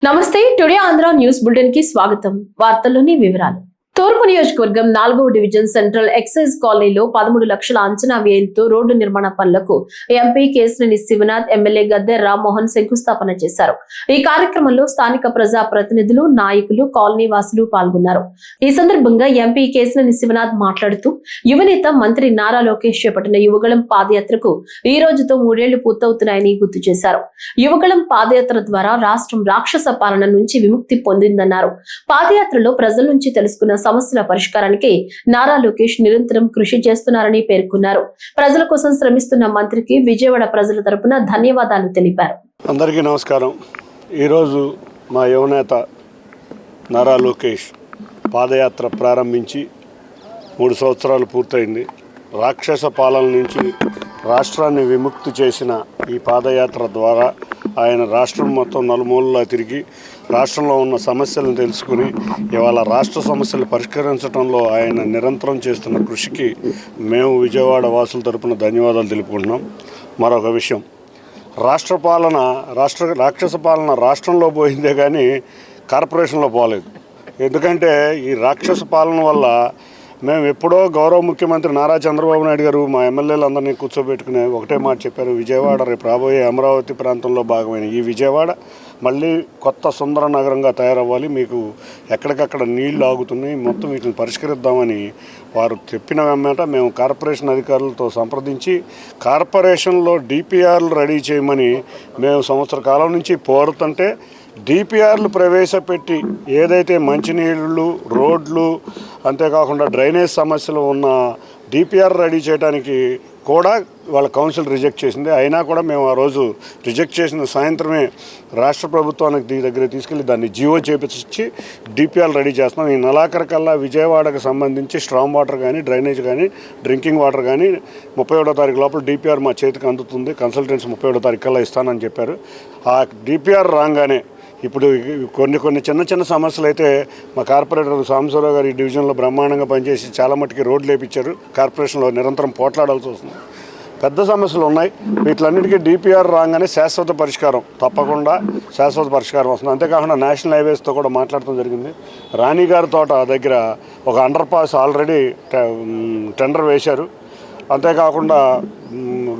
నమస్తే today Andhra news bulletin కి స్వాగతం. వార్తల్లోని వివరాలు. తూర్పు నియోజకవర్గం 4వ డివిజన్ సెంట్రల్ ఎక్సైజ్ కాలనీలో 13 లక్షల అంచనా వ్యయంతో రోడ్డు నిర్మాణ పనులకు ఎంపీ కేశినేని శివనాథ్, ఎమ్మెల్యే గద్దె రామ్మోహన్ శంకుస్థాపన చేశారు. ఈ కార్యక్రమంలో స్థానిక ప్రజా ప్రతినిధులు, నాయకులు, కాలనీ వాసులు పాల్గొన్నారు. ఈ సందర్భంగా ఎంపీ కేశినేని శివనాథ్ మాట్లాడుతూ యువనేత మంత్రి నారా లోకేష్ చేపట్టిన యువగళం పాదయాత్రకు ఈ రోజుతో 3 ఏళ్లు పూర్తవుతున్నాయని గుర్తు చేశారు. యువగళం పాదయాత్ర ద్వారా రాష్ట్రం రాక్షస పాలన నుంచి విముక్తి పొందిందన్నారు. పాదయాత్రలో ప్రజల నుంచి తెలుసుకున్న సమస్యల పరిష్కారానికి నారా లోకేష్ నిరంతరం కృషి చేస్తున్నారని పేర్కొన్నారు. ప్రజల కోసం శ్రమిస్తున్న మంత్రికి విజయవాడ ప్రజల తరపున ధన్యవాదాలు తెలిపారు. అందరికీ నమస్కారం. ఈరోజు మా యువనేత నారా లోకేష్ పాదయాత్ర ప్రారంభించి 3 సంవత్సరాలు పూర్తయింది. రాక్షస పాలన నుంచి రాష్ట్రాన్ని విముక్తి చేసిన ఈ పాదయాత్ర ద్వారా ఆయన రాష్ట్రం మొత్తం నలుమూలలా తిరిగి రాష్ట్రంలో ఉన్న సమస్యలను తెలుసుకుని ఇవాళ రాష్ట్ర సమస్యలు పరిష్కరించడంలో ఆయన నిరంతరం చేస్తున్న కృషికి మేము విజయవాడ వాసుల తరపున ధన్యవాదాలు తెలుపుకుంటున్నాం. మరొక విషయం, రాక్షస పాలన రాష్ట్రంలో పోయిందే కానీ కార్పొరేషన్లో పోలేదు. ఎందుకంటే ఈ రాక్షస పాలన వల్ల మేము ఎప్పుడో గౌరవ ముఖ్యమంత్రి నారా చంద్రబాబు నాయుడు గారు మా ఎమ్మెల్యేలందరినీ కూర్చోబెట్టుకుని ఒకటే మాట చెప్పారు, విజయవాడ రేపు రాబోయే అమరావతి ప్రాంతంలో భాగమైన ఈ విజయవాడ మళ్ళీ కొత్త సుందర నగరంగా తయారవ్వాలి, మీకు ఎక్కడికక్కడ నీళ్లు ఆగుతున్నాయి, మొత్తం వీటిని పరిష్కరిద్దామని వారు చెప్పిన వెంబట మేము కార్పొరేషన్ అధికారులతో సంప్రదించి కార్పొరేషన్లో డిపిఆర్లు రెడీ చేయమని మేము సంవత్సర కాలం నుంచి కోరుతుంటే డిపిఆర్లు ప్రవేశపెట్టి ఏదైతే మంచినీళ్ళు, రోడ్లు, అంతేకాకుండా డ్రైనేజ్ సమస్యలు ఉన్న డిపిఆర్ రెడీ చేయడానికి కూడా వాళ్ళ కౌన్సిల్ రిజెక్ట్ చేసింది. అయినా కూడా మేము ఆ రోజు రిజెక్ట్ చేసిన సాయంత్రమే రాష్ట్ర ప్రభుత్వానికి దగ్గర తీసుకెళ్ళి దాన్ని జీవో చేపించి డిపిఆర్ రెడీ చేస్తున్నాం. ఈ నెలాఖరు కల్లా విజయవాడకు సంబంధించి స్ట్రాంగ్ వాటర్ కానీ, డ్రైనేజ్ కానీ, డ్రింకింగ్ వాటర్ కానీ 31వ తారీఖు లోపల డిపిఆర్ మా చేతికి అందుతుంది. కన్సల్టెన్సీ 31వ తారీఖు కల్లా ఇస్తానని చెప్పారు. ఆ డిపిఆర్ రాగానే ఇప్పుడు కొన్ని చిన్న సమస్యలు అయితే మా కార్పొరేటర్ సాంబశివరావు గారు ఈ డివిజన్లో బ్రహ్మాండంగా పనిచేసి చాలా మట్టుకి రోడ్లు వేయించారు. కార్పొరేషన్లో నిరంతరం పోట్లాడాల్సి వస్తుంది. పెద్ద సమస్యలు ఉన్నాయి. వీటిలన్నిటికీ డిపిఆర్ రాగానే శాశ్వత పరిష్కారం, తప్పకుండా శాశ్వత పరిష్కారం వస్తుంది. అంతేకాకుండా నేషనల్ హైవేస్తో కూడా మాట్లాడటం జరిగింది. రాణిగారి తోట దగ్గర ఒక అండర్ పాస్ ఆల్రెడీ టెండర్ వేశారు. అంతేకాకుండా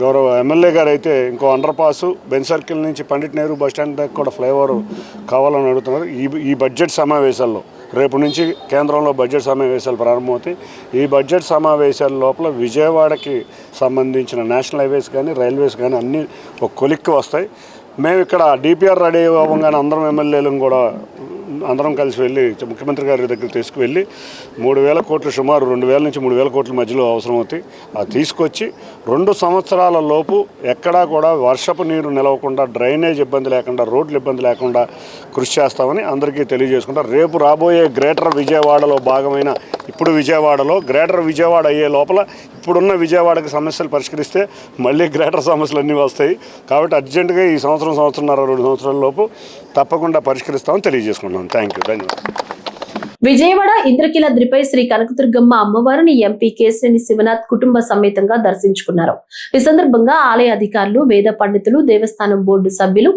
గౌరవ ఎమ్మెల్యే గారు అయితే ఇంకో అండర్ పాసు బెన్ సర్కిల్ నుంచి పండిట్ నెహ్రూ బస్టాండ్ దగ్గర కూడా ఫ్లైఓవర్ కావాలని అడుగుతున్నారు. ఈ బడ్జెట్ సమావేశాల్లో రేపు నుంచి కేంద్రంలో బడ్జెట్ సమావేశాలు ప్రారంభమవుతాయి. ఈ బడ్జెట్ సమావేశాల లోపల విజయవాడకి సంబంధించిన నేషనల్ హైవేస్ కానీ, రైల్వేస్ కానీ అన్నీ ఒక కొలిక్కి వస్తాయి. మేము ఇక్కడ డిపిఆర్ రెడీ అవ్వగానే అందరం ఎమ్మెల్యేలను కూడా అందరం కలిసి వెళ్ళి ముఖ్యమంత్రి గారి దగ్గర తీసుకువెళ్ళి 3,000 కోట్లు, సుమారు 2,000 నుంచి 3,000 కోట్ల మధ్యలో అవసరమవుతాయి. అది తీసుకొచ్చి 2 సంవత్సరాల లోపు ఎక్కడా కూడా వర్షపు నీరు నిలవకుండా, డ్రైనేజ్ ఇబ్బంది లేకుండా, రోడ్లు ఇబ్బంది లేకుండా కృషి చేస్తామని అందరికీ తెలియజేసుకుంటారు. రేపు రాబోయే గ్రేటర్ విజయవాడలో భాగమైన ఇప్పుడు విజయవాడలో గ్రేటర్ విజయవాడ అయ్యే లోపల ఇప్పుడున్న విజయవాడకి సమస్యలు పరిష్కరిస్తే మళ్ళీ గ్రేటర్ సమస్యలు అన్నీ వస్తాయి. కాబట్టి అర్జెంటుగా ఈ సంవత్సరంన్నర 2 సంవత్సరాల లోపు తప్పకుండా పరిష్కరిస్తామని తెలియజేసుకుంటున్నాం. థ్యాంక్ యూ, ధన్యవాదాలు. విజయవాడ ఇంద్రకీలాద్రిపై శ్రీ కనకదుర్గమ్మ అమ్మవారిని ఎంపీ కేశినేని శివనాథ్ కుటుంబ సమేతంగా దర్శించుకున్నారు. ఈ సందర్భంగా ఆలయ అధికారులు, వేద పండితులు, దేవస్థానం బోర్డు సభ్యులు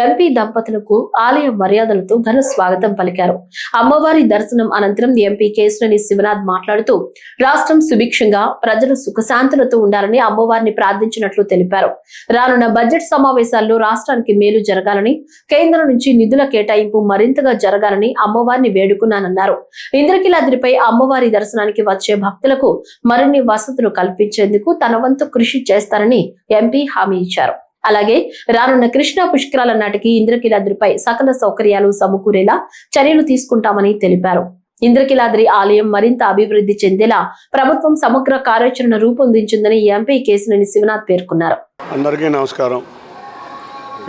ఎంపీ దంపతులకు ఆలయ మర్యాదలతో ఘన స్వాగతం పలికారు. అమ్మవారి దర్శనం అనంతరం ఎంపీ కేశినేని శివనాథ్ మాట్లాడుతూ రాష్ట్రం సుభిక్షంగా, ప్రజలు సుఖశాంతులతో ఉండాలని అమ్మవారిని ప్రార్థించినట్లు తెలిపారు. రానున్న బడ్జెట్ సమావేశాల్లో రాష్ట్రానికి మేలు జరగాలని, కేంద్రం నుంచి నిధుల కేటాయింపు మరింతగా జరగాలని అమ్మవారిని వేడుకున్నానన్నారు. ఇంద్రకీలాద్రిపై అమ్మవారి దర్శనానికి వచ్చే భక్తులకు మరిన్ని వసతులు కల్పించేందుకు తన వంతు కృషి చేస్తారని ఎంపీ హామీ ఇచ్చారు. అలాగే రానున్న కృష్ణా పుష్కరాల నాటికి ఇంద్రకీలాద్రిపై సకల సౌకర్యాలు సమకూరేలా చర్యలు తీసుకుంటామని తెలిపారు. ఇంద్రకీలాద్రి ఆలయం మరింత అభివృద్ధి చెందేలా ప్రభుత్వం సమగ్ర కార్యాచరణ రూపొందించిందని ఎంపీ కేశినేని శివనాథ్ పేర్కొన్నారు. అందరికీ నమస్కారం.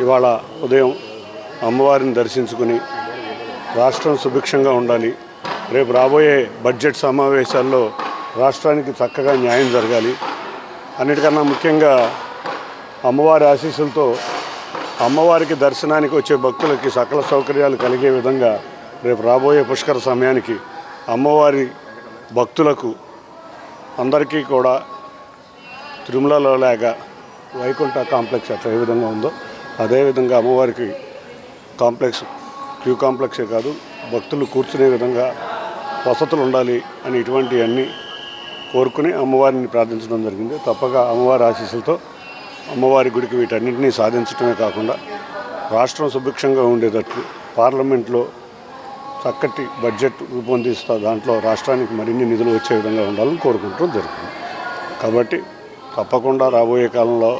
ఇవాళ ఉదయం అమ్మవారిని దర్శించుకుని రాష్ట్రం సుభిక్షంగా ఉండాలి, రేపు రాబోయే బడ్జెట్ సమావేశాల్లో రాష్ట్రానికి చక్కగా న్యాయం జరగాలి, అన్నిటికన్నా ముఖ్యంగా అమ్మవారి ఆశీస్సులతో అమ్మవారికి దర్శనానికి వచ్చే భక్తులకి సకల సౌకర్యాలు కలిగే విధంగా రేపు రాబోయే పుష్కర సమయానికి అమ్మవారి భక్తులకు అందరికీ కూడా తిరుమలలో లాగా వైకుంఠ కాంప్లెక్స్ అట్లా ఏ విధంగా ఉందో అదేవిధంగా అమ్మవారికి కాంప్లెక్స్ క్యూ కాంప్లెక్సే కాదు, భక్తులు కూర్చునే విధంగా వసతులు ఉండాలి అని ఇటువంటివన్నీ కోరుకుని అమ్మవారిని ప్రార్థించడం జరిగింది. తప్పక అమ్మవారి ఆశీస్సులతో అమ్మవారి గుడికి వీటన్నింటినీ సాధించడమే కాకుండా రాష్ట్రం సుభిక్షంగా ఉండేటట్లు పార్లమెంట్లో చక్కటి బడ్జెట్ రూపొందిస్తా దాంట్లో రాష్ట్రానికి మరిన్ని నిధులు వచ్చే విధంగా ఉండాలని కోరుకుంటూ జరుగుతుంది. కాబట్టి తప్పకుండా రాబోయే కాలంలో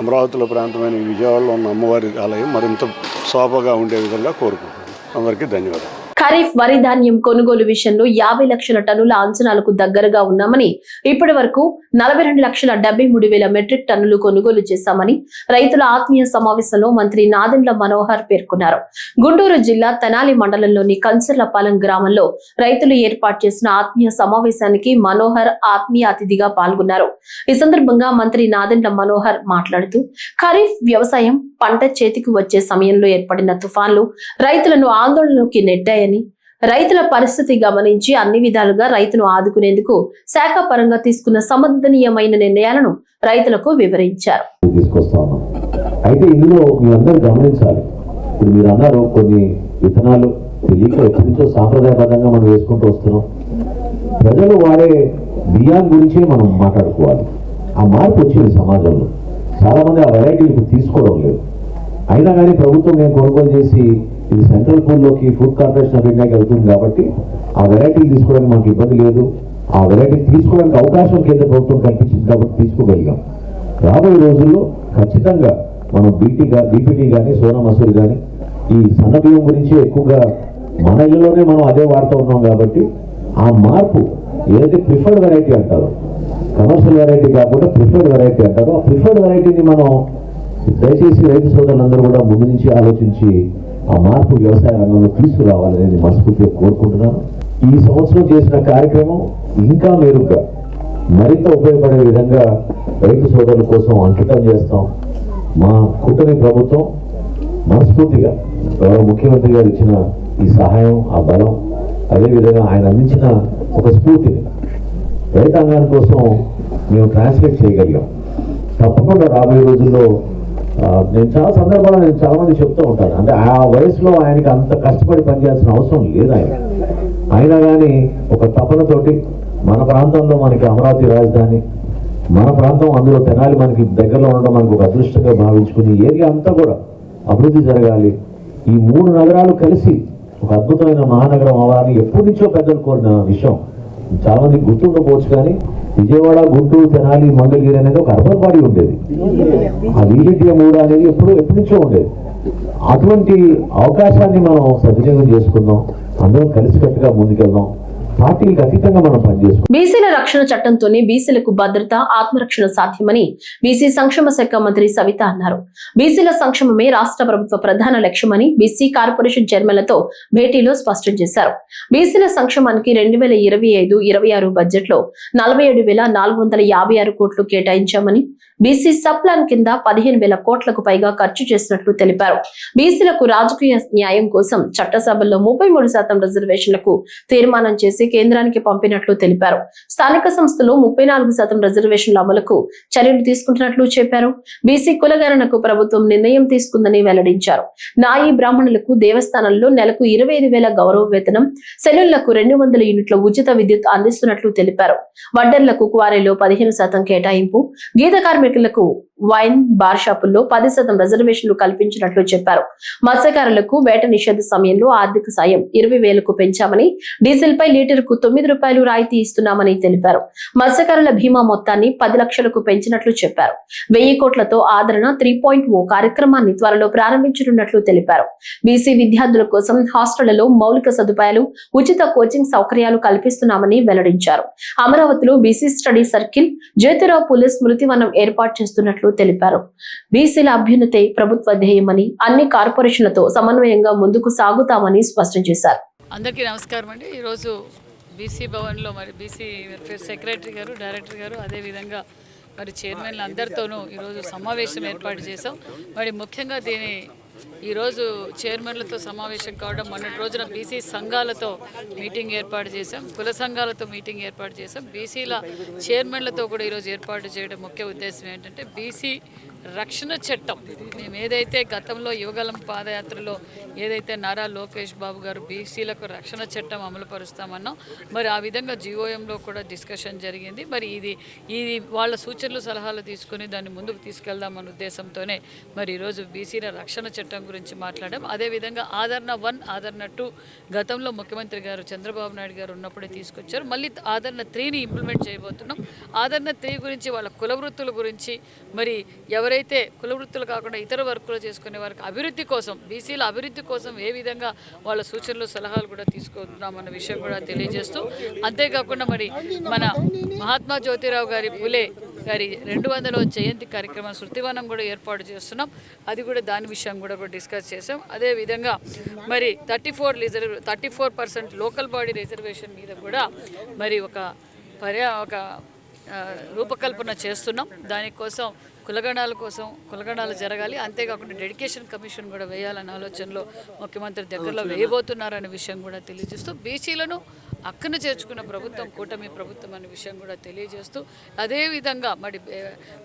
అమరావతిలో ప్రాంతమైన విజయవాడలో ఉన్న అమ్మవారి ఆలయం మరింత శోభగా ఉండే విధంగా కోరుకుంటున్నాను. అందరికీ ధన్యవాదాలు. ఖరీఫ్ వరి ధాన్యం కొనుగోలు విషయంలో 50 లక్షల టన్నుల అంచనాలకు దగ్గరగా ఉన్నామని, ఇప్పటి వరకు 42,73,000 మెట్రిక్ టన్నులు కొనుగోలు చేశామని రైతుల ఆత్మీయ సమావేశంలో మంత్రి నాదెండ్ల మనోహర్ పేర్కొన్నారు. గుంటూరు జిల్లా తెనాలి మండలంలోని కంచర్లపాలెం గ్రామంలో రైతులు ఏర్పాటు చేసిన ఆత్మీయ సమావేశానికి మనోహర్ ఆత్మీయ అతిథిగా పాల్గొన్నారు. ఈ సందర్భంగా మంత్రి నాదెండ్ల మనోహర్ మాట్లాడుతూ, ఖరీఫ్ వ్యవసాయం పంట చేతికి వచ్చే సమయంలో ఏర్పడిన తుఫాన్లు రైతులను ఆందోళనలోకి నెట్టాయని, రైతుల పరిస్థితి గమనించి అన్ని విధాలుగా రైతును ఆదుకునేందుకు శాఖ పరంగా తీసుకున్న సమర్థనీయమైన నిర్ణయాలను రైతులకు వివరించారు. అయితే ఇందులో మీరందరూ గమనించాలి. ఇప్పుడు మీరు అన్నారు కొన్ని విత్తనాలు తెలియక ఎప్పటి నుంచో సాంప్రదాయబద్ధంగా మనం వేసుకుంటూ వస్తున్నాం. ప్రజలు వాడే బియ్యం గురించే మనం మాట్లాడుకోవాలి. ఆ మార్పు వచ్చింది సమాజంలో. చాలా మంది ఆ వెరైటీలు ఇప్పుడు తీసుకోవడం లేదు. అయినా కానీ ప్రభుత్వం నేను కొనుగోలు చేసి ఇది సెంట్రల్ పూల్లోకి ఫుడ్ కార్పొరేషన్ ఆఫ్ ఇండియాకి వెళ్తుంది కాబట్టి ఆ వెరైటీలు తీసుకోవడానికి మాకు ఇబ్బంది లేదు. ఆ వెరైటీలు తీసుకోవడానికి అవకాశం కేంద్ర ప్రభుత్వం కల్పించింది కాబట్టి తీసుకోగలిగాం. రాబోయే రోజుల్లో ఖచ్చితంగా మనం బీపీటీ కానీ సోనా మసూరి కానీ ఈ సన్న బియ్యం గురించి ఎక్కువగా మన ఇళ్ళలోనే మనం అదే వాడుతూ ఉన్నాం కాబట్టి ఆ మార్పు ఏదైతే ప్రిఫర్డ్ వెరైటీ అంటారో, కమర్షియల్ వెరైటీ కాకుండా ప్రిఫర్డ్ వెరైటీ అంటారో, ఆ ప్రిఫర్డ్ వెరైటీని మనం దయచేసి రైతు సోదరులందరూ కూడా ముందు నుంచి ఆలోచించి ఆ మార్పు వ్యవసాయ రంగంలో తీసుకురావాలనేది మనస్ఫూర్తిగా కోరుకుంటున్నాను. ఈ సంవత్సరం చేసిన కార్యక్రమం ఇంకా మెరుగ్గా మరింత ఉపయోగపడే విధంగా రైతు సోదరుల కోసం అంకితం చేస్తాం. మా కూటమి ప్రభుత్వం మనస్ఫూర్తిగా గౌరవ ముఖ్యమంత్రి గారు ఇచ్చిన ఈ సహాయం, ఆ బలం, అదేవిధంగా ఆయన అందించిన ఒక స్ఫూర్తిని రైతాంగాని కోసం మేము ట్రాన్స్లేట్ చేయగలిగాం. తప్పకుండా రాబోయే రోజుల్లో నేను చాలా సందర్భాల్లో చాలా మంది చెప్తూ ఉంటాను, అంటే ఆ వయసులో ఆయనకి అంత కష్టపడి పనిచేయాల్సిన అవసరం లేదు. అయినా కానీ ఒక తపనతోటి మన ప్రాంతంలో మనకి అమరావతి రాజధాని, మన ప్రాంతం అందులో తెనాలి మనకి దగ్గరలో ఉండడం మనకు ఒక అదృష్టంగా భావించుకుని ఏరియా అంతా కూడా అభివృద్ధి జరగాలి. ఈ 3 నగరాలు కలిసి ఒక అద్భుతమైన మహానగరం అవ్వాలని ఎప్పటి నుంచో పెద్దలు కోరిన విషయం. చాలా మందికి గుర్తుండకపోవచ్చు కానీ విజయవాడ, గుంటూరు, తెనాలి, మంగళగిరి అనేది ఒక అర్బన్ బాడీ ఉండేది. ఆ వీలిటీఎం అనేది ఎప్పటి నుంచో ఉండేది. అటువంటి అవకాశాన్ని మనం సద్వినియోగం చేసుకుందాం. అందరం కలిసికట్టుగా ముందుకెళ్దాం. పార్టీలకు అతీతంగా మనం పనిచేస్తాం. బీసీల రక్షణ చట్టంతోనే బీసీలకు భద్రత, ఆత్మరక్షణ సాధ్యమని బీసీ సంక్షేమ శాఖ మంత్రి సవిత అన్నారు. బీసీల సంక్షేమమే రాష్ట్ర ప్రభుత్వ ప్రధాన లక్ష్యమని బీసీ కార్పొరేషన్ చైర్మన్లతో భేటీలో స్పష్టం చేశారు. బీసీల సంక్షేమానికి 2025-26 బడ్జెట్లో 47,456 కోట్లు కేటాయించామని, బీసీ సబ్ ప్లాన్ కింద 15,000 కోట్లకు పైగా ఖర్చు చేసినట్లు తెలిపారు. బీసీలకు రాజకీయ న్యాయం కోసం చట్టసభల్లో 33% రిజర్వేషన్లకు తీర్మానం చేసి కేంద్రానికి పంపినట్లు తెలిపారు. స్థానిక సంస్థలో 34% రిజర్వేషన్ల అమలుకు చర్యలు తీసుకుంటున్నట్లు చెప్పారు. బీసీ కులగణనకు ప్రభుత్వం నిర్ణయం తీసుకుందని వెల్లడించారు. నాయి బ్రాహ్మణులకు దేవస్థానంలో నెలకు 25,000 గౌరవ వేతనం, సెలూన్లకు 200 యూనిట్ల ఉచిత విద్యుత్ అందిస్తున్నట్లు తెలిపారు. వడ్డర్లకు క్వారీలో 15% కేటాయింపు, గీత కార్మికులకు వైన్ బార్ షాపుల్లో 10% రిజర్వేషన్లు కల్పించినట్లు చెప్పారు. మత్స్యకారులకు వేట నిషేధ సమయంలో ఆర్థిక సాయం 20,000కు పెంచామని, డీజిల్ పై లీటర్కు 9 రూపాయలు రాయితీ ఇస్తున్నామని తెలిపారు. మత్స్యకారుల బీమా మొత్తాన్ని 10 లక్షలకు పెంచినట్లు చెప్పారు. 1000 కోట్లతో ఆదరణ 3.0 కార్యక్రమాన్ని త్వరలో ప్రారంభించనున్నట్లు తెలిపారు. బీసీ విద్యార్థుల కోసం హాస్టళ్లలో మౌలిక సదుపాయాలు, ఉచిత కోచింగ్ సౌకర్యాలు కల్పిస్తున్నామని వెల్లడించారు. అమరావతిలో BC study circle, Jyotirao Phule స్మృతివనం ఏర్పాటు చేస్తున్నట్లు తెలిపారు. బీసీల అభ్యున్నతే ప్రభుత్వ ధ్యేయమని, అన్ని కార్పొరేషన్లతో సమన్వయంగా ముందుకు సాగుతామని స్పష్టం చేశారు. అందరికీ నమస్కారం అండి. ఈరోజు బీసీ భవన్లో మరి బీసీ వెల్ఫేర్ సెక్రటరీ గారు, డైరెక్టర్ గారు, అదేవిధంగా మరి చైర్మన్లు అందరితోనూ ఈరోజు సమావేశం ఏర్పాటు చేశాం. మరి ముఖ్యంగా ఈరోజు చైర్మన్లతో సమావేశం కావడం, మొన్నటి రోజున బీసీ సంఘాలతో మీటింగ్ ఏర్పాటు చేశాం, కుల సంఘాలతో మీటింగ్ ఏర్పాటు చేశాం. బీసీల చైర్మన్లతో కూడా ఈరోజు ఏర్పాటు చేయడం ముఖ్య ఉద్దేశం ఏంటంటే బీసీ రక్షణ చట్టం మేము ఏదైతే గతంలో యువగలం పాదయాత్రలో ఏదైతే నారా లోకేష్ బాబు గారు బీసీలకు రక్షణ చట్టం అమలు పరుస్తామన్నాం, మరి ఆ విధంగా జీఓఎంలో కూడా డిస్కషన్ జరిగింది. మరి ఇది వాళ్ళ సూచనలు సలహాలు తీసుకుని దాన్ని ముందుకు తీసుకెళ్దామన్న ఉద్దేశంతోనే మరి ఈరోజు బీసీల రక్షణ చట్టం గురించి మాట్లాడాం. అదేవిధంగా ఆదరణ 1, ఆదరణ 2 గతంలో ముఖ్యమంత్రి గారు చంద్రబాబు నాయుడు గారు ఉన్నప్పుడే తీసుకొచ్చారు. మళ్ళీ ఆదరణ 3ని ఇంప్లిమెంట్ చేయబోతున్నాం. ఆదరణ 3 గురించి వాళ్ళ కుల వృత్తుల గురించి, మరి ఎవరైతే కుల వృత్తులు కాకుండా ఇతర వర్కులు చేసుకునే వారికి అభివృద్ధి కోసం, బీసీల అభివృద్ధి కోసం ఏ విధంగా వాళ్ళ సూచనలు సలహాలు కూడా తీసుకుంటున్నామన్న విషయం కూడా తెలియజేస్తూ, అంతేకాకుండా మరి మన మహాత్మా జ్యోతిరావు గారి పులే గారి 200వ జయంతి కార్యక్రమం శృతివనం కూడా ఏర్పాటు చేస్తున్నాం. అది కూడా దాని విషయం కూడా డిస్కస్ చేసాం. అదేవిధంగా మరి 34% లోకల్ బాడీ రిజర్వేషన్ మీద కూడా మరి ఒక రూపకల్పన చేస్తున్నాం. దానికోసం కులగణాలు జరగాలి. అంతేకాకుండా డెడికేషన్ కమిషన్ కూడా వేయాలన్న ఆలోచనలో ముఖ్యమంత్రి దగ్గరలో వేయబోతున్నారనే విషయం కూడా తెలియజేస్తూ, బీసీలను అక్కను చేర్చుకున్న ప్రభుత్వం కూటమి ప్రభుత్వం అనే విషయం కూడా తెలియజేస్తూ, అదేవిధంగా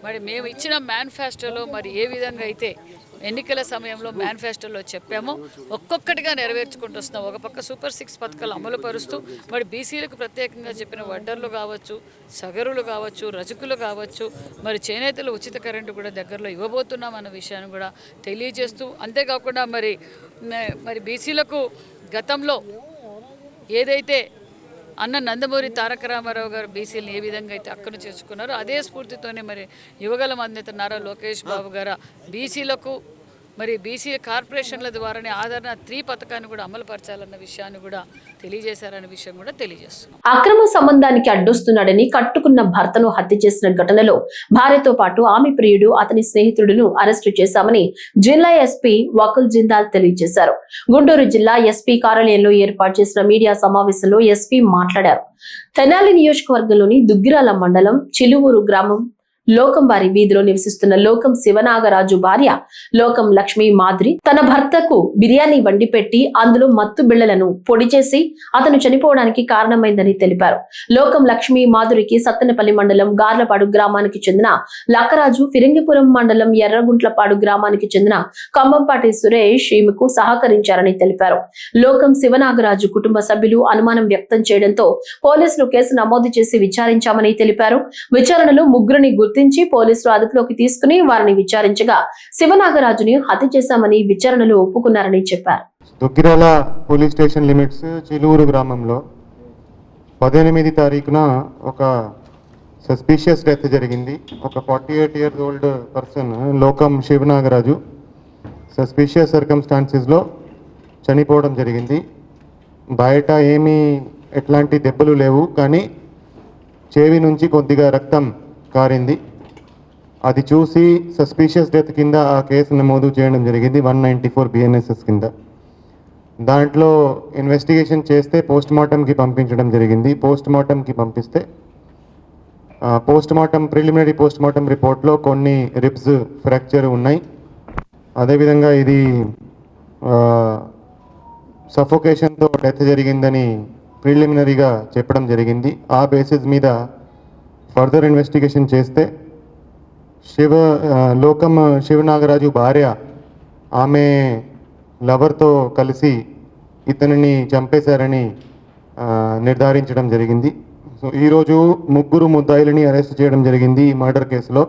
మరి మేము ఇచ్చిన మేనిఫెస్టోలో మరి ఏ విధంగా అయితే ఎన్నికల సమయంలో మేనిఫెస్టోలో చెప్పామో ఒక్కొక్కటిగా నెరవేర్చుకుంటూ వస్తున్నాం. ఒక పక్క సూపర్ 6 పథకాలు అమలు పరుస్తూ మరి బీసీలకు ప్రత్యేకంగా చెప్పిన వడ్డర్లు కావచ్చు, సగరులు కావచ్చు, రజకులు కావచ్చు, మరి చేనేతలు ఉచిత కరెంటు కూడా దగ్గరలో ఇవ్వబోతున్నాం అన్న విషయాన్ని కూడా తెలియజేస్తూ, అంతేకాకుండా మరి బీసీలకు గతంలో ఏదైతే అన్న నందమూరి తారక రామారావు గారు బీసీలను ఏ విధంగా అయితే అక్కను చేర్చుకున్నారో అదే స్ఫూర్తితోనే మరి యువగలం అధినేత నారా లోకేష్ బాబు గారు బీసీలకు మరి బీసీ కార్పొరేషన్ల ద్వారానే ఆదరణ 3 పథకాన్ని కూడా అమలు పరచాలన్న విషయాన్ని కూడా తెలియజేశారన్న విషయం కూడా తెలియజేస్తున్నాం. అక్రమ సంబంధానికి అడ్డొస్తున్నాడని కట్టుకున్న భర్తను హత్య చేసిన ఘటనలో భార్యతో పాటు ఆమె ప్రియుడు, అతని స్నేహితుడును అరెస్టు చేశామని జిల్లా ఎస్పీ వకుల్ జిందాల్ తెలియజేశారు. గుంటూరు జిల్లా ఎస్పీ కార్యాలయంలో ఏర్పాటు చేసిన మీడియా సమావేశంలో ఎస్పీ మాట్లాడారు. తెనాలి నియోజకవర్గంలోని దుగ్గిరాల మండలం చిలువూరు గ్రామం లోకంబారి వీధిలో నివసిస్తున్న లోకం శివనాగరాజు భార్య లోకం లక్ష్మీ మాధురి తన భర్తకు బిర్యానీ వండి పెట్టి అందులో మత్తు బిళ్లలను పొడి చేసి అతను చనిపోవడానికి కారణమైందని తెలిపారు. లోకం లక్ష్మీ మాధురికి సత్తెనపల్లి మండలం గార్లపాడు గ్రామానికి చెందిన లక్కరాజు, ఫిరంగిపురం మండలం ఎర్రగుంట్లపాడు గ్రామానికి చెందిన కంబంపాటి సురేష్ ఈమెకు సహకరించారని తెలిపారు. లోకం శివనాగరాజు కుటుంబ సభ్యులు అనుమానం వ్యక్తం చేయడంతో పోలీసులు కేసు నమోదు చేసి విచారించామని తెలిపారు. విచారణలో ముగ్గురిని గుర్తించి పోలీసులు అదుపులోకి తీసుకుని వారిని విచారించగా శివనాగరాజుని హత్య చేశామని విచారణలో ఒప్పుకున్నారని చెప్పారు. దుగ్గిరాల పోలీస్ స్టేషన్ లిమిట్స్ చిలువురు గ్రామంలో 18 తారీఖున ఒక సస్పిషియస్ డెత్ జరిగింది. ఒక 48 years old పర్సన్ లోకం శివనాగరాజు సస్పిషియస్ సర్కమ్స్టాన్సెస్లో చనిపోవడం జరిగింది. బయట ఎట్లాంటి దెబ్బలు లేవు, కానీ చెవి నుంచి కొద్దిగా రక్తం కారింది. అది చూసి సస్పిషియస్ డెత్ కింద ఆ కేసు నమోదు చేయడం జరిగింది 194 BNSS కింద. దాంట్లో ఇన్వెస్టిగేషన్ చేస్తే పోస్ట్మార్టంకి పంపించడం జరిగింది. పోస్ట్మార్టంకి పంపిస్తే ప్రిలిమినరీ పోస్ట్మార్టం రిపోర్ట్లో కొన్ని రిబ్స్ ఫ్రాక్చర్ ఉన్నాయి. అదేవిధంగా ఇది సఫోకేషన్తో డెత్ జరిగిందని ప్రిలిమినరీగా చెప్పడం జరిగింది. ఆ బేసిస్ మీద ఫర్దర్ ఇన్వెస్టిగేషన్ చేస్తే లోకం శివనాగరాజు భార్య ఆమె లవర్తో కలిసి ఇతనిని చంపేశారని నిర్ధారించడం జరిగింది. సో ఈరోజు ముగ్గురు ముద్దాయిలని అరెస్ట్ చేయడం జరిగింది ఈ మర్డర్ కేసులో.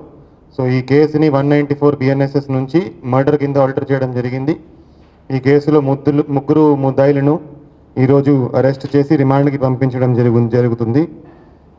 సో ఈ కేసుని 194 BNSS నుంచి మర్డర్ కింద ఆల్టర్ చేయడం జరిగింది. ఈ కేసులో ముగ్గురు ముద్దాయిలను ఈరోజు అరెస్ట్ చేసి రిమాండ్కి పంపించడం జరుగుతుంది.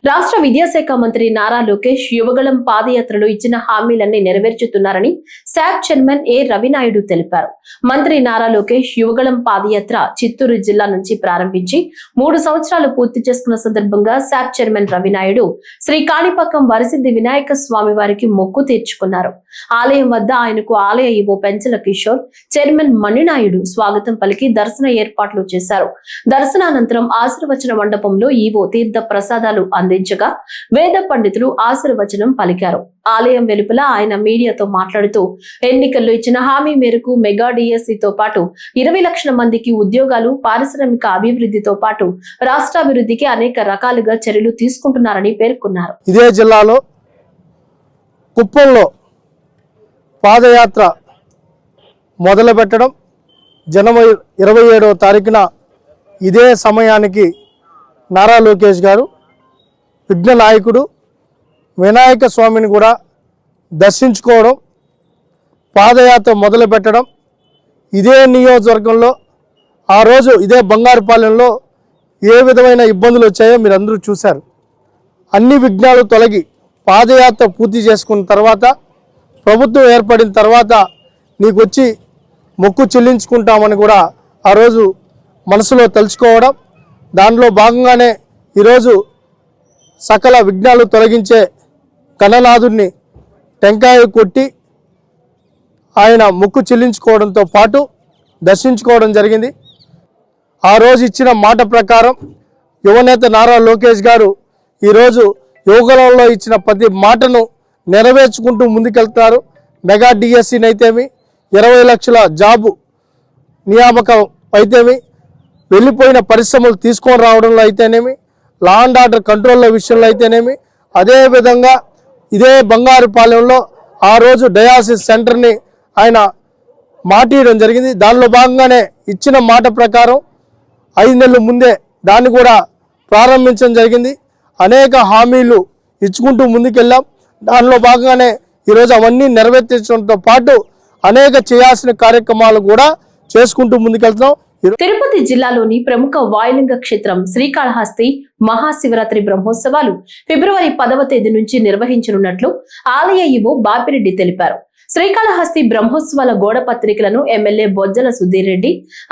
రాష్ట్ర విద్యాశాఖ మంత్రి నారా లోకేష్ యువగళం పాదయాత్రలో ఇచ్చిన హామీలన్నీ నెరవేర్చుతున్నారని శాప్ చైర్మన్ ఏ రవినాయుడు తెలిపారు. మంత్రి నారా లోకేష్ యువగళం పాదయాత్ర చిత్తూరు జిల్లా నుంచి ప్రారంభించి 3 సంవత్సరాలు పూర్తి చేసుకున్న సందర్భంగా శాప్ చైర్మన్ రవినాయుడు శ్రీ కాణిపాకం వరసిద్ధి వినాయక స్వామి వారికి మొక్కు తీర్చుకున్నారు. ఆలయం వద్ద ఆయనకు ఆలయ ఈవో పెంచల కిషోర్, చైర్మన్ మణినాయుడు స్వాగతం పలికి దర్శన ఏర్పాట్లు చేశారు. దర్శనానంతరం ఆశీర్వచన మండపంలో ఈవో తీర్థ ప్రసాదాలు అందించగా వేద పండితులు ఆశీర్వచనం పలికారు. ఆలయం వెలుపల ఆయన మీడియాతో మాట్లాడుతూ ఎన్నికల్లో ఇచ్చిన హామీ మేరకు మెగా డిఎస్సితో పాటు 20 లక్షల మందికి ఉద్యోగాలు, పారిశ్రామిక అభివృద్ధితో పాటు రాష్ట్రాభివృద్ధికి అనేక రకాలుగా చర్యలు తీసుకుంటున్నారని పేర్కొన్నారు. ఇదే జిల్లాలో కుప్పంలో పాదయాత్ర మొదలుపెట్టడం, జనవరి 27వ తారీఖున ఇదే సమయానికి నారా లోకేష్ గారు విఘ్న నాయకుడు వినాయక స్వామిని కూడా దర్శించుకోవడం, పాదయాత్ర మొదలుపెట్టడం, ఇదే నియోజకవర్గంలో ఆ రోజు ఇదే బంగారుపాలెంలో ఏ విధమైన ఇబ్బందులు వచ్చాయో మీరు అందరూ చూశారు. అన్ని విఘ్నాలు తొలగి పాదయాత్ర పూర్తి చేసుకున్న తర్వాత ప్రభుత్వం ఏర్పడిన తర్వాత నీకు వచ్చి మొక్కు చెల్లించుకుంటామని కూడా ఆ రోజు మనసులో తలుచుకోవడం, దానిలో భాగంగానే ఈరోజు సకల విఘ్నాలు తొలగించే గణనాథుడిని టెంకాయ కొట్టి ఆయన మొక్కు చెల్లించుకోవడంతో పాటు దర్శించుకోవడం జరిగింది. ఆ రోజు ఇచ్చిన మాట ప్రకారం యువనేత నారా లోకేష్ గారు ఈరోజు యువకులలో ఇచ్చిన ప్రతి మాటను నెరవేర్చుకుంటూ ముందుకెళ్తారు. మెగా డిఎస్సీని అయితేమి, 20 లక్షల జాబు నియామకం అయితేమి, వెళ్ళిపోయిన పరిశ్రమలు తీసుకొని రావడంలో అయితేనేమి, లా అండ్ ఆర్డర్ కంట్రోల్ల విషయంలో అయితేనేమి, అదేవిధంగా ఇదే బంగారుపాలెంలో ఆ రోజు డయాలసిస్ సెంటర్ని ఆయన మాటియడం జరిగింది. దానిలో భాగంగానే ఇచ్చిన మాట ప్రకారం 5 నెలల ముందే దాన్ని కూడా ప్రారంభించడం జరిగింది. అనేక హామీలు ఇచ్చుకుంటూ ముందుకెళ్ళాం. దానిలో భాగంగానే ఈరోజు అవన్నీ నెరవేర్చడంతో పాటు అనేక చేయాల్సిన కార్యక్రమాలు కూడా చేసుకుంటూ ముందుకెళ్తున్నాం. తిరుపతి జిల్లాలోని ప్రముఖ వాయులింగ క్షేత్రం శ్రీకాళహస్తి మహాశివరాత్రి బ్రహ్మోత్సవాలు ఫిబ్రవరి 10వ తేదీ నుంచి నిర్వహించనున్నట్లు ఆలయ ఈవో బాపిరెడ్డి తెలిపారు. శ్రీకాళహస్తి బ్రహ్మోత్సవాల గోడ పత్రికలను ఎమ్మెల్యే బొజ్జల సుధీర్ రెడ్డి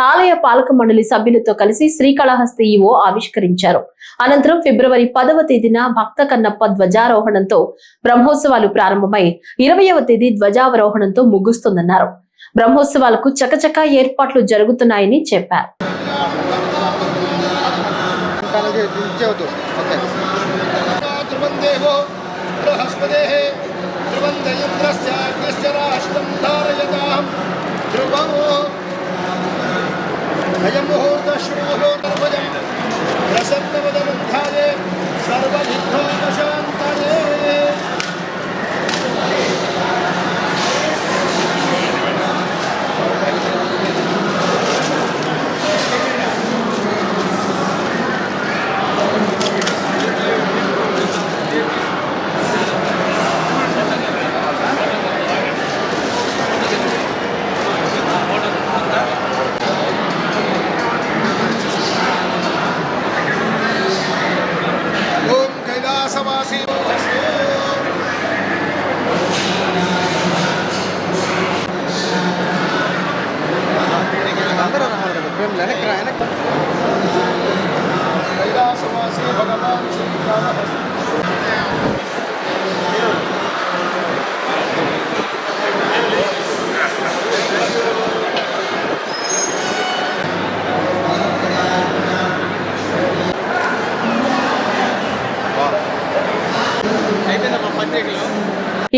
ఆలయ పాలక మండలి సభ్యులతో కలిసి శ్రీకాళహస్తి ఈవో ఆవిష్కరించారు. అనంతరం ఫిబ్రవరి 10వ తేదీన భక్త కన్నప్ప ధ్వజారోహణంతో బ్రహ్మోత్సవాలు ప్రారంభమై 20వ తేదీ ధ్వజావరోహణంతో ముగుస్తుందన్నారు. బ్రహ్మోత్సవాలకు చకచకా ఏర్పాట్లు జరుగుతున్నాయని చెప్పారు.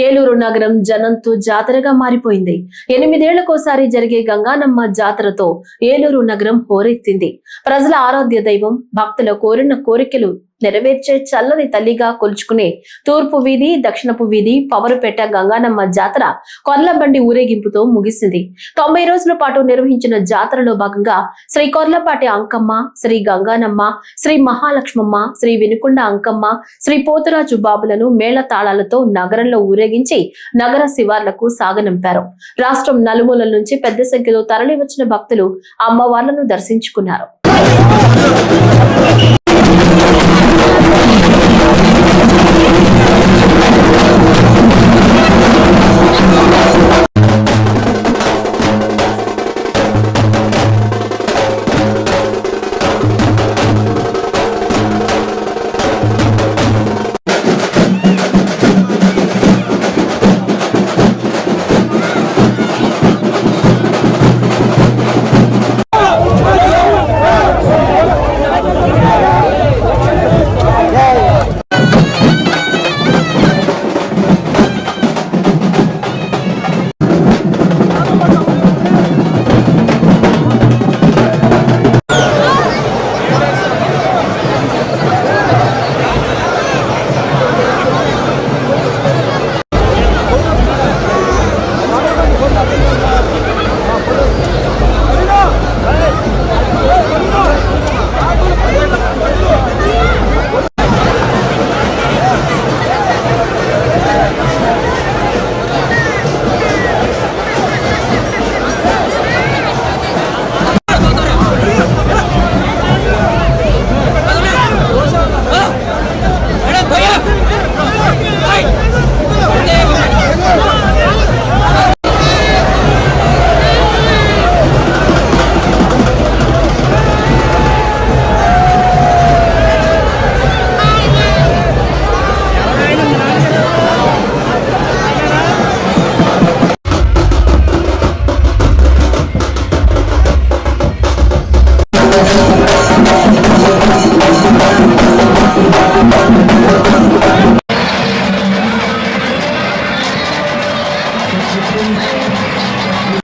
ఏలూరు నగరం జనంతో జాతరగా మారిపోయింది. 8 ఏళ్లకోసారి జరిగే గంగానమ్మ జాతరతో ఏలూరు నగరం హోరెత్తింది. ప్రజల ఆరాధ్య దైవం, భక్తుల కోరిన కోరికలు నెరవేర్చే చల్లని తల్లిగా కొలుచుకునే తూర్పు వీధి, దక్షిణపు వీధి పవరుపేట గంగానమ్మ జాతర కొర్లబండి ఊరేగింపుతో ముగిసింది. 90 రోజుల పాటు నిర్వహించిన జాతరలో భాగంగా శ్రీ కొర్లపాటి అంకమ్మ, శ్రీ గంగానమ్మ, శ్రీ మహాలక్ష్మమ్మ, శ్రీ వినుకొండ అంకమ్మ, శ్రీ పోతురాజు బాబులను మేళ తాళాలతో నగరంలో ఊరేగించి నగర శివార్లకు సాగనంపారు. రాష్ట్రం నలుమూలల నుంచి పెద్ద సంఖ్యలో తరలి వచ్చిన భక్తులు అమ్మవార్లను దర్శించుకున్నారు.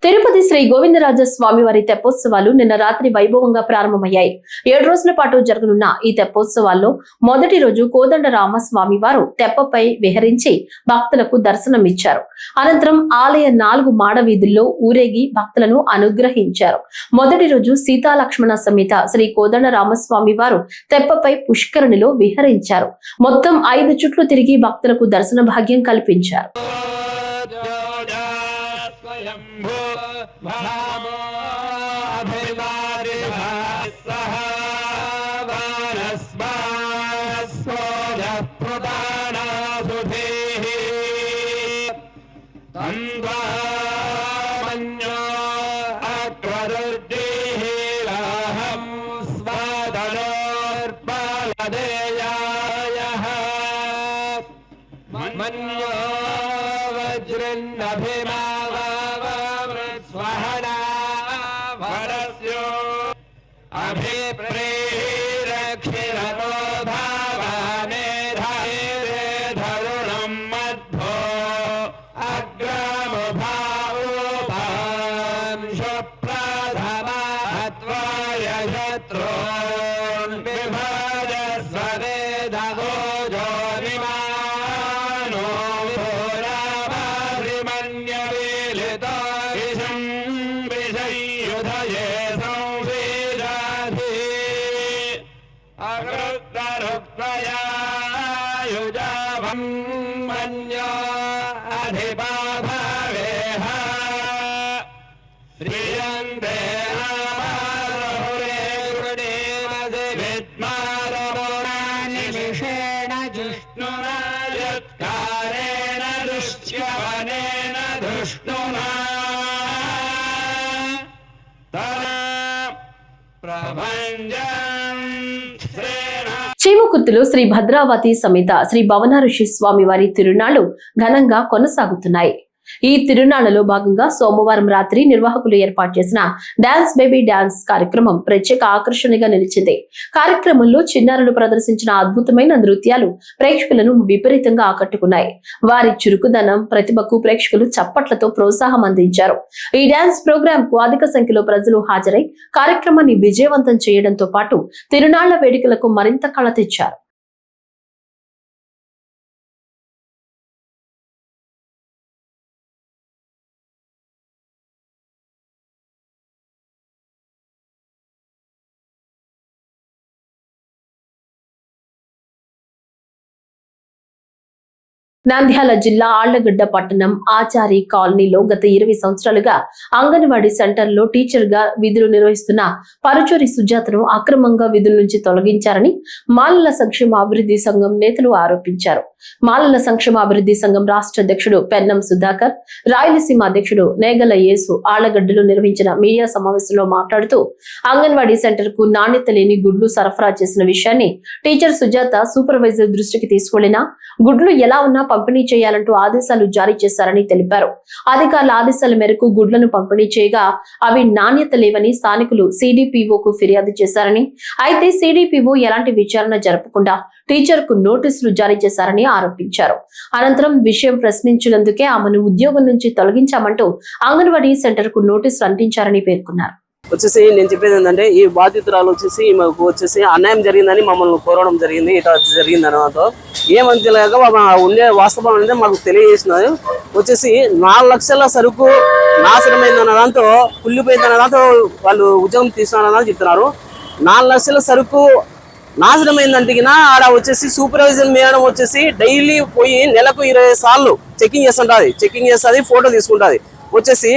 తిరుపతి శ్రీ గోవిందరాజ స్వామి వారి తెప్పోత్సవాలు నిన్న రాత్రి వైభవంగా ప్రారంభమయ్యాయి. 7 రోజుల పాటు జరగనున్న ఈ తెప్పోత్సవాల్లో మొదటి రోజు కోదండ రామస్వామి వారు తెప్పపై విహరించి భక్తులకు దర్శనమిచ్చారు. అనంతరం ఆలయ 4 మాడ వీధుల్లో ఊరేగి భక్తులను అనుగ్రహించారు. మొదటి రోజు సీతాలక్ష్మణ సమేత శ్రీ కోదండ రామస్వామి వారు తెప్పపై పుష్కరిణిలో విహరించారు. మొత్తం 5 చుట్లు తిరిగి భక్తులకు దర్శన భాగ్యం కల్పించారు. చీమకుర్తిలో శ్రీ భద్రావతి సమేత శ్రీ భవనాఋషి స్వామి వారి తిరునాళ్లు ఘనంగా కొనసాగుతున్నాయి. ఈ తిరునాళ్లలో భాగంగా సోమవారం రాత్రి నిర్వాహకులు ఏర్పాటు చేసిన డాన్స్ బేబీ డాన్స్ కార్యక్రమం ప్రత్యేక ఆకర్షణగా నిలిచింది. కార్యక్రమంలో చిన్నారులు ప్రదర్శించిన అద్భుతమైన నృత్యాలు ప్రేక్షకులను విపరీతంగా ఆకట్టుకున్నాయి. వారి చురుకుదనం, ప్రతిభకు ప్రేక్షకులు చప్పట్లతో ప్రోత్సాహం అందించారు. ఈ డాన్స్ ప్రోగ్రాం కు అధిక సంఖ్యలో ప్రజలు హాజరై కార్యక్రమాన్ని విజయవంతం చేయడంతో పాటు తిరునాళ్ల వేడుకలకు మరింత కళ తెచ్చారు. నంద్యాల జిల్లా ఆళ్లగడ్డ పట్టణం ఆచారి కాలనీలో గత 20 సంవత్సరాలుగా అంగన్వాడీ సెంటర్లో టీచర్ గా విధులు నిర్వహిస్తున్న పరుచూరి సుజాతను అక్రమంగా విధుల నుంచి తొలగించారని మాలల సంక్షేమ అభివృద్ధి సంఘం నేతలు ఆరోపించారు. మాలల సంక్షేమ అభివృద్ధి సంఘం రాష్ట్ర అధ్యక్షుడు పెన్నం సుధాకర్, రాయలసీమ అధ్యక్షుడు నేగల యేసు ఆళ్లగడ్డలో నిర్వహించిన మీడియా సమావేశంలో మాట్లాడుతూ అంగన్వాడీ సెంటర్ కు నాణ్యత లేని గుడ్లు సరఫరా చేసిన విషయాన్ని టీచర్ సుజాత సూపర్వైజర్ దృష్టికి తీసుకెళ్లినా గుడ్లు ఎలా ఉన్నా పంపిణీ చేయాలంటూ ఆదేశాలు జారీ చేశారని తెలిపారు. అధికారుల ఆదేశాల మేరకు గుడ్లను పంపిణీ చేయగా అవి నాణ్యత లేవని స్థానికులు సిడిపిఓకు ఫిర్యాదు చేశారని, అయితే సిడిపిఓ ఎలాంటి విచారణ జరపకుండా టీచర్ కు నోటీసులు జారీ చేశారని ఆరోపించారు. అనంతరం విషయం ప్రశ్నించినందుకే ఆమెను ఉద్యోగం నుంచి తొలగించామంటూ అంగన్వాడీ సెంటర్ కు నోటీసులు అంటించారని పేర్కొన్నారు. వచ్చేసి నేను చెప్పేది ఏంటంటే ఈ బాధితురాలు వచ్చేసి మాకు వచ్చేసి అన్యాయం జరిగిందని మమ్మల్ని కోరడం జరిగింది. ఇట్లా జరిగిందని నాతో ఏమని తెలియక ఉండే వాస్తవం అనేది మాకు తెలియజేసినారు. వచ్చేసి 4 లక్షల సరుకు నాశనమైందన్న దాంతో, కుళ్ళిపోయిందన్న దాంతో వాళ్ళు ఉద్యోగం తీసుకున్నారని చెప్తున్నారు. 4 లక్షల సరుకు నాశనమైందంటే ఆడ వచ్చేసి సూపర్వైజర్ మేడం వచ్చేసి డైలీ పోయి నెలకు 20 సార్లు చెకింగ్ చేస్తుంటుంది. చెకింగ్ చేస్తుంది, ఫోటో తీసుకుంటుంది. వచ్చేసి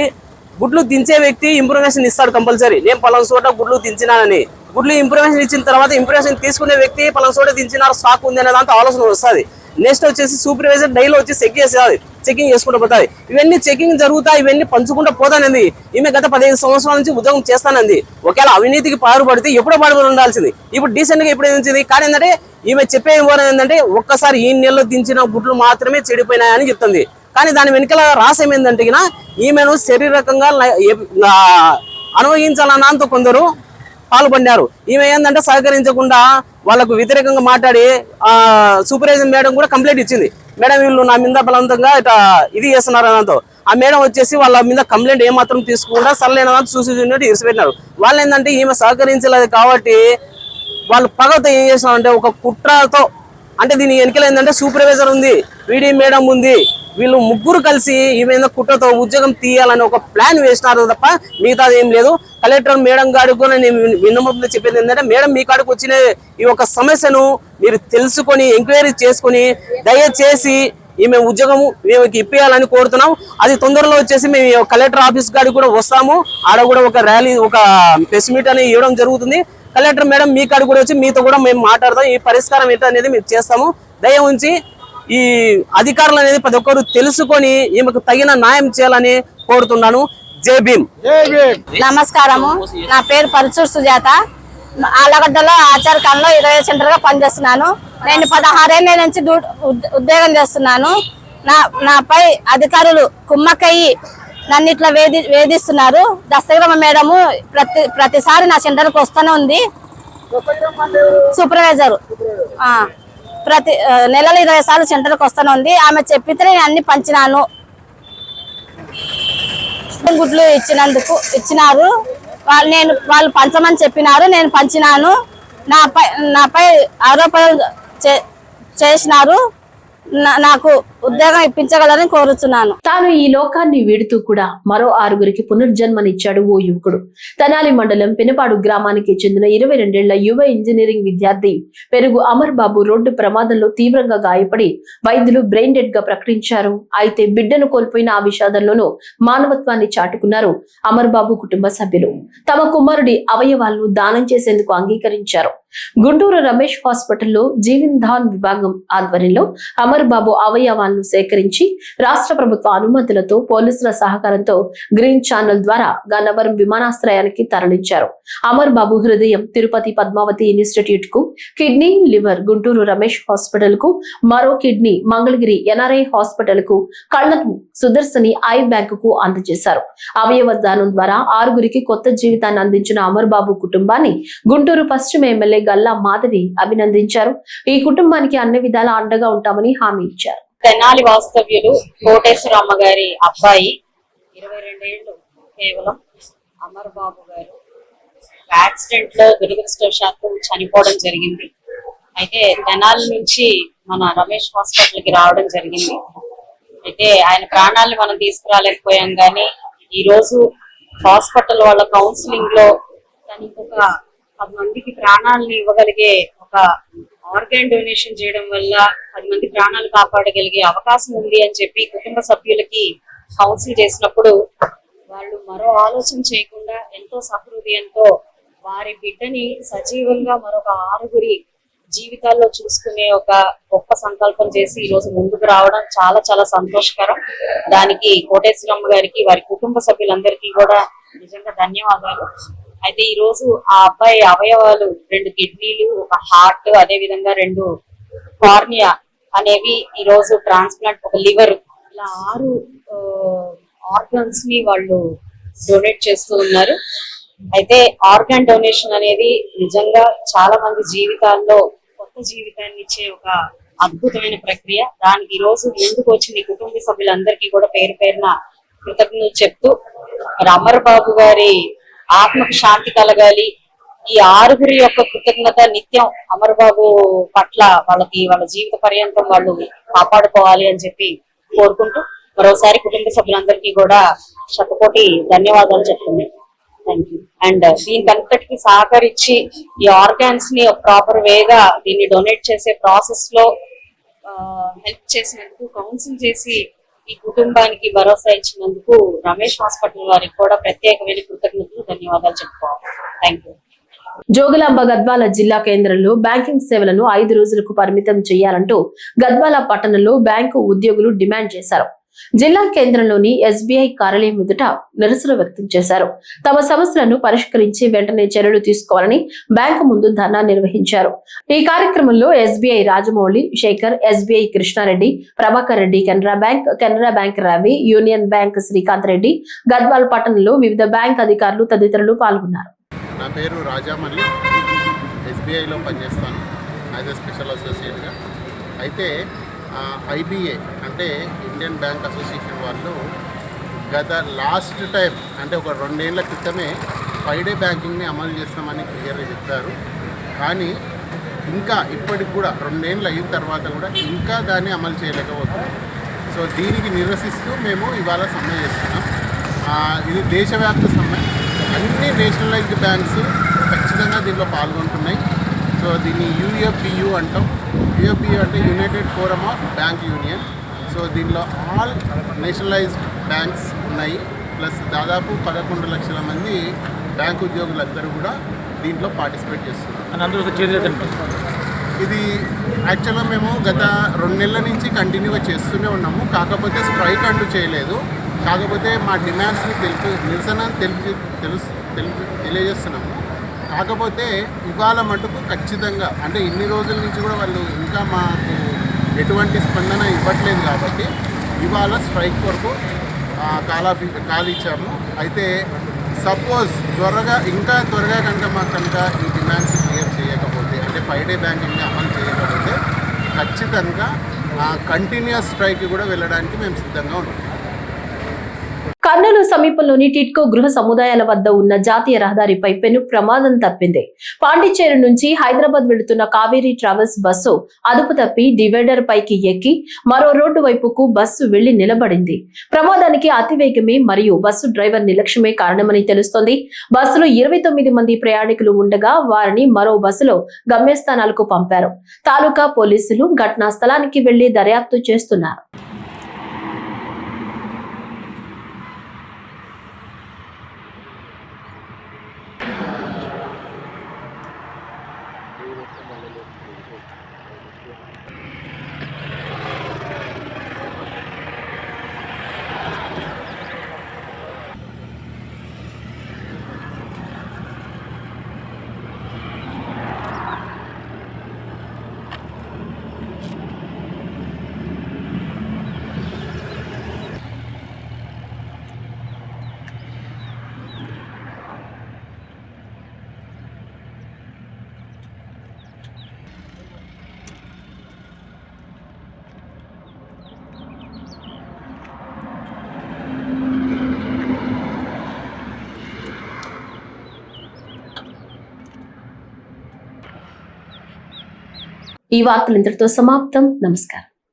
గుడ్లు దించే వ్యక్తి ఇన్ఫర్మేషన్ ఇస్తాడు కంపల్సరీ, నేను పలానా చోట గుడ్లు దించినానని. గుడ్లు ఇన్ఫర్మేషన్ ఇచ్చిన తర్వాత ఇన్ఫర్మేషన్ తీసుకునే వ్యక్తి పలానా చోట దించినారు, స్టాక్ ఉంది అనే దాంతో ఆలోచన వస్తుంది. నెక్స్ట్ వచ్చేసి సూపర్వైజర్ డైలీ వచ్చి చెకింగ్ చేసుకుంటూ పోతుంది. ఇవన్నీ చెకింగ్ జరుగుతాయి, ఇవన్నీ పంచుకుంటూ పోతానంది. ఈమె గత 15 సంవత్సరాల నుంచి ఉద్యోగం చేస్తానంది. ఒకవేళ అవినీతికి పాల్పడితే ఎప్పుడో పాల్పడి ఉండాల్సింది, ఇప్పుడు డీసెంట్ గా ఇప్పుడు ఏమించింది. కానీ ఏంటంటే ఈమె చెప్పే వివరణ ఏంటంటే ఒక్కసారి ఈ నెలలో దించిన గుడ్లు మాత్రమే చెడిపోయినాయని చెప్తుంది. కానీ దాని వెనుకల రహస్యం ఏంటంటే ఈమెను శారీరకంగా అనుభవించాలన్నంత కొందరు పాల్పడినారు. ఈమె ఏంటంటే సహకరించకుండా వాళ్ళకు వ్యతిరేకంగా మాట్లాడి సూపర్వైజర్ మేడం కూడా కంప్లైంట్ ఇచ్చింది. మేడం వీళ్ళు నా మీద బలవంతంగా ఇట్లా ఇది చేస్తున్నారు అనంతో ఆ మేడం వచ్చేసి వాళ్ళ మీద కంప్లైంట్ ఏమాత్రం తీసుకుండా సర్లేన చూసి ఇరిసిపెట్టినారు. వాళ్ళు ఏంటంటే ఈమె సహకరించలేదు కాబట్టి వాళ్ళు పగతో ఏం చేస్తున్నారంటే ఒక కుట్రతో, అంటే దీని వెనకలు ఏంటంటే సూపర్వైజర్ ఉంది, వీడి మేడం ఉంది, వీళ్ళు ముగ్గురు కలిసి ఈమె కుట్రతో ఉద్యోగం తీయాలని ఒక ప్లాన్ వేసినారు తప్ప మిగతాది ఏం లేదు. కలెక్టర్ మేడం గారికి కూడా నేను విన్నపంలో చెప్పేది ఏంటంటే, మేడం మీ కాడికి వచ్చిన ఈ ఒక సమస్యను మీరు తెలుసుకొని ఎంక్వైరీ చేసుకొని దయచేసి ఈమె ఉద్యోగము మేమకి ఇప్పించాలని కోరుతున్నాం. అది తొందరలో వచ్చేసి మేము కలెక్టర్ ఆఫీస్ కాడికి కూడా వస్తాము. ఆడ కూడా ఒక ర్యాలీ, ఒక ప్రెస్ మీట్ అనేది ఇవ్వడం జరుగుతుంది. కలెక్టర్ మేడం మీ కాడికి కూడా వచ్చి మీతో కూడా మేము మాట్లాడతాం. ఈ పరిష్కారం ఏంటో అనేది మేము చేస్తాము. దయ ఉంచి ఈ అధికారులు అనేది ప్రతి ఒక్కరు తెలుసుకొని ఈమెకు తగిన న్యాయం చేయాలని కోరుతున్నాను. జై భీమ్. నమస్కారము, నా పేరు పరుచూరు సుజాత. ఆలగడ్డలో ఆచారకాలంలో 20 సెంటర్ గా పనిచేస్తున్నాను. నేను 16 ఏళ్ళ నుంచి ఉద్యోగం చేస్తున్నాను. నాపై అధికారులు కుమ్మక్కయ్యి నన్ను ఇట్లా వేధిస్తున్నారు. దస్తగిరమ్మ మేడము ప్రతిసారి నా సెంటర్కి వస్తూనే ఉంది. సూపర్వైజర్ ప్రతి నెలలో 20 సార్లు సెంటర్కి వస్తూనే ఉంది. ఆమె చెప్పితే నేను అన్ని పంచినాను. గుడ్లు ఇచ్చినారు. వాళ్ళు పంచమని చెప్పినారు, నేను పంచినాను. నాపై ఆరోపణలు చేసినారు. నాకు ఉద్యోగం ఇప్పించగలరని కోరుతున్నాను. తాను ఈ లోకాన్ని వీడుతూ కూడా మరో 6గురికి పునర్జన్మనిచ్చాడు ఓ యువకుడు. తెనాలి మండలం పెనపాడు గ్రామానికి చెందిన 22 ఏళ్ల యువ ఇంజనీరింగ్ విద్యార్థి పెరుగు అమర్ బాబు రోడ్డు ప్రమాదంలో తీవ్రంగా గాయపడి వైద్యులు బ్రెయిన్ డెడ్ గా ప్రకటించారు. అయితే బిడ్డను కోల్పోయిన ఆ విషాదంలోనూ మానవత్వాన్ని చాటుకున్నారు అమర్ బాబు కుటుంబ సభ్యులు. తమ కుమారుడి అవయవాలను దానం చేసేందుకు అంగీకరించారు. గుంటూరు రమేష్ హాస్పిటల్లో జీవన్ ధాన్ విభాగం ఆధ్వర్యంలో అమర్ బాబు అవయవాలను సేకరించి రాష్ట్ర ప్రభుత్వ అనుమతులతో పోలీసుల సహకారంతో గ్రీన్ ఛానల్ ద్వారా గన్నవరం విమానాశ్రయానికి తరలించారు. అమర్ బాబు హృదయం తిరుపతి పద్మావతి ఇన్స్టిట్యూట్ కు, kidney liver Guntur Ramesh hospital కు, మరో కిడ్నీ మంగళగిరి ఎన్ఆర్ఐ హాస్పిటల్ కు, కళ్లకు సుదర్శని ఐ బ్యాంక్ కు అందజేశారు. అవయవ దానం ద్వారా 6గురికి కొత్త జీవితాన్ని అందించిన అమర్ బాబు కుటుంబాన్ని గుంటూరు పశ్చిమ ఎమ్మెల్యే గల్లా మాధవి అభినందించారు. ఈ కుటుంబానికి అన్ని విధాల అండగా ఉంటామని హామీ ఇచ్చారు. తెనాలి వాస్తవ్యులు కోటేశ్వరమ్మ గారి అబ్బాయి 22 ఏళ్ళు కేవలం అమర్ బాబు గారు యాక్సిడెంట్ లో దురదృష్టవశాత్తు చనిపోవడం జరిగింది. అయితే తెనాలి నుంచి మన రమేష్ హాస్పిటల్ కి రావడం జరిగింది. అయితే ఆయన ప్రాణాలను మనం తీసుకురాలేకపోయాం, కానీ ఈ రోజు హాస్పిటల్ వాళ్ళ కౌన్సిలింగ్ లో తనకి ఒక 10 మందికి ప్రాణాలను ఇవ్వగలిగే ఒక ఆర్గాన్ డొనేషన్ చేయడం వల్ల 10 మంది ప్రాణాలు కాపాడగలిగే అవకాశం ఉంది అని చెప్పి కుటుంబ సభ్యులకి కౌన్సిల్ చేసినప్పుడు వాళ్ళు మరో ఆలోచన చేయకుండా ఎంతో సహృదయంతో వారి బిడ్డని సజీవంగా మరొక 6గురి జీవితాల్లో చూసుకునే ఒక గొప్ప సంకల్పం చేసి ఈ రోజు ముందుకు రావడం చాలా చాలా సంతోషకరం. దానికి కోటేశ్వరమ్మ గారికి, వారి కుటుంబ సభ్యులందరికీ కూడా నిజంగా ధన్యవాదాలు. అయితే ఈ రోజు ఆ అబ్బాయి అవయవాలు 2 కిడ్నీలు, ఒక హార్ట్, అదే విధంగా 2 కార్నియా అనేవి ఈ రోజు ట్రాన్స్ప్లాంట్, ఒక లివర్, ఇలా 6 ఆర్గన్స్ ని వాళ్ళు డొనేట్ చేస్తూ ఉన్నారు. అయితే ఆర్గాన్ డొనేషన్ అనేది నిజంగా చాలా మంది జీవితాల్లో కొత్త జీవితాన్ని ఇచ్చే ఒక అద్భుతమైన ప్రక్రియ. దానికి ఈ రోజు ముందుకు వచ్చిన ఈ కుటుంబ సభ్యులందరికీ కూడా పేరు పేరున కృతజ్ఞతలు చెప్తూ, అమర్ బాబు గారి ఆత్మకు శాంతి కలగాలి. ఈ 6గురి యొక్క కృతజ్ఞత నిత్యం అమర్ బాబు పట్ల వాళ్ళ జీవిత పర్యంతం వాళ్ళు కాపాడుకోవాలి అని చెప్పి కోరుకుంటూ మరోసారి కుటుంబ సభ్యులందరికీ కూడా శతకోటి ధన్యవాదాలు చెప్తుంది. Thank you. అండ్ దీనికంతటికి సహకరించి ఈ ఆర్గాన్స్ ని ప్రాపర్ వేగా దీన్ని డొనేట్ చేసే ప్రాసెస్ లో హెల్ప్ చేసినందుకు, కౌన్సిల్ చేసి ఈ కుటుంబానికి భరోసా ఇచ్చినందుకు రమేష్ హాస్పిటల్ వారికి కూడా ప్రత్యేకమైన కృతజ్ఞతలు, ధన్యవాదాలు చెప్పుకోవాలి. Thank you. జోగులాంబ గద్వాల జిల్లా కేంద్రంలో బ్యాంకింగ్ సేవలను 5 రోజులకు పరిమితం చేయాలంటూ గద్వాల పట్టణంలో బ్యాంకు ఉద్యోగులు డిమాండ్ చేశారు. జిల్లా కేంద్రంలోని ఎస్బీఐ కార్యాలయం ఎదుట నిరసన వ్యక్తం చేశారు. తమ సమస్యలను పరిష్కరించి వెంటనే చర్యలు తీసుకోవాలని బ్యాంకు ముందు ధర్నా నిర్వహించారు. ఈ కార్యక్రమంలో SBI Rajamouli, Shekhar, SBI Krishna Reddy, Prabhakar Reddy, Canara bank Ravi, union bank Srikanth Reddy, Gadwal పట్టణంలో వివిధ బ్యాంక్ అధికారులు తదితరులు పాల్గొన్నారు. నా పేరు రాజామల్లి, ఎస్బీఐలో పనిచేస్తాను యాజ్ ఎ స్పెషల్ అసోసియేట్గా. అయితే ఐబీఏ అంటే ఇండియన్ బ్యాంక్ అసోసియేషన్ వాళ్ళు గత లాస్ట్ టైం అంటే ఒక 2 ఏళ్ల క్రితమే 5 డే బ్యాంకింగ్ని అమలు చేస్తామని క్లియర్గా చెప్పారు. కానీ ఇంకా ఇప్పటికి కూడా 2 ఏళ్ళు అయిన తర్వాత కూడా ఇంకా దాన్ని అమలు చేయలేకపోతున్నాం. సో దీనికి నిరసిస్తూ మేము ఇవాళ సమ్మె చేస్తున్నాం. ఇది దేశవ్యాప్త సమ్మె. అన్ని నేషనలైజ్డ్ బ్యాంక్స్ ఖచ్చితంగా దీంట్లో పాల్గొంటున్నాయి. సో దీన్ని యూఎఫ్బియు అంటాం. యూఎఫ్బియు అంటే United forum of bank union. So దీనిలో ఆల్ నేషనలైజ్డ్ బ్యాంక్స్ ఉన్నాయి. ప్లస్ దాదాపు 11 లక్షల మంది బ్యాంక్ ఉద్యోగులందరూ కూడా దీంట్లో పార్టిసిపేట్ చేస్తున్నారు. ఇది యాక్చువల్గా మేము గత 2 నెలల నుంచి కంటిన్యూగా చేస్తూనే ఉన్నాము. కాకపోతే స్ట్రైక్ అంటూ చేయలేదు. కాకపోతే మా డిమాండ్స్ని నిరసన తెలియజేస్తున్నాము. కాకపోతే ఇవాళ మటుకు ఖచ్చితంగా అంటే ఇన్ని రోజుల నుంచి కూడా వాళ్ళు ఇంకా మాకు ఎటువంటి స్పందన ఇవ్వట్లేదు కాబట్టి ఇవాళ స్ట్రైక్ వరకు కాల్ ఇచ్చాము. అయితే సపోజ్ ఇంకా త్వరగా కనుక ఈ డిమాండ్స్ క్లియర్ చేయకపోతే అంటే 5 డే బ్యాంకింగ్ని అమలు చేయకపోతే ఖచ్చితంగా కంటిన్యూస్ స్ట్రైక్ కూడా వెళ్ళడానికి మేము సిద్ధంగా ఉన్నాం. కర్నూలు సమీపంలోని టిట్కో గృహ సముదాయాల వద్ద ఉన్న జాతీయ రహదారిపై పెను ప్రమాదం తప్పింది. పాండిచ్చేరి నుంచి హైదరాబాద్ వెళుతున్న కావేరీ ట్రావెల్స్ బస్సు అదుపు తప్పి డివైడర్ పైకి ఎక్కి మరో రోడ్డు వైపుకు బస్సు వెళ్లి నిలబడింది. ప్రమాదానికి అతివేగమే మరియు బస్సు డ్రైవర్ నిర్లక్ష్యమే కారణమని తెలుస్తోంది. బస్సులో 29 మంది ప్రయాణికులు ఉండగా వారిని మరో బస్సులో గమ్యస్థానాలకు పంపారు. తాలూకా పోలీసులు ఘటనా స్థలానికి వెళ్లి దర్యాప్తు చేస్తున్నారు. ఈ వార్తలు ఇంతటితో సమాప్తం. నమస్కారం.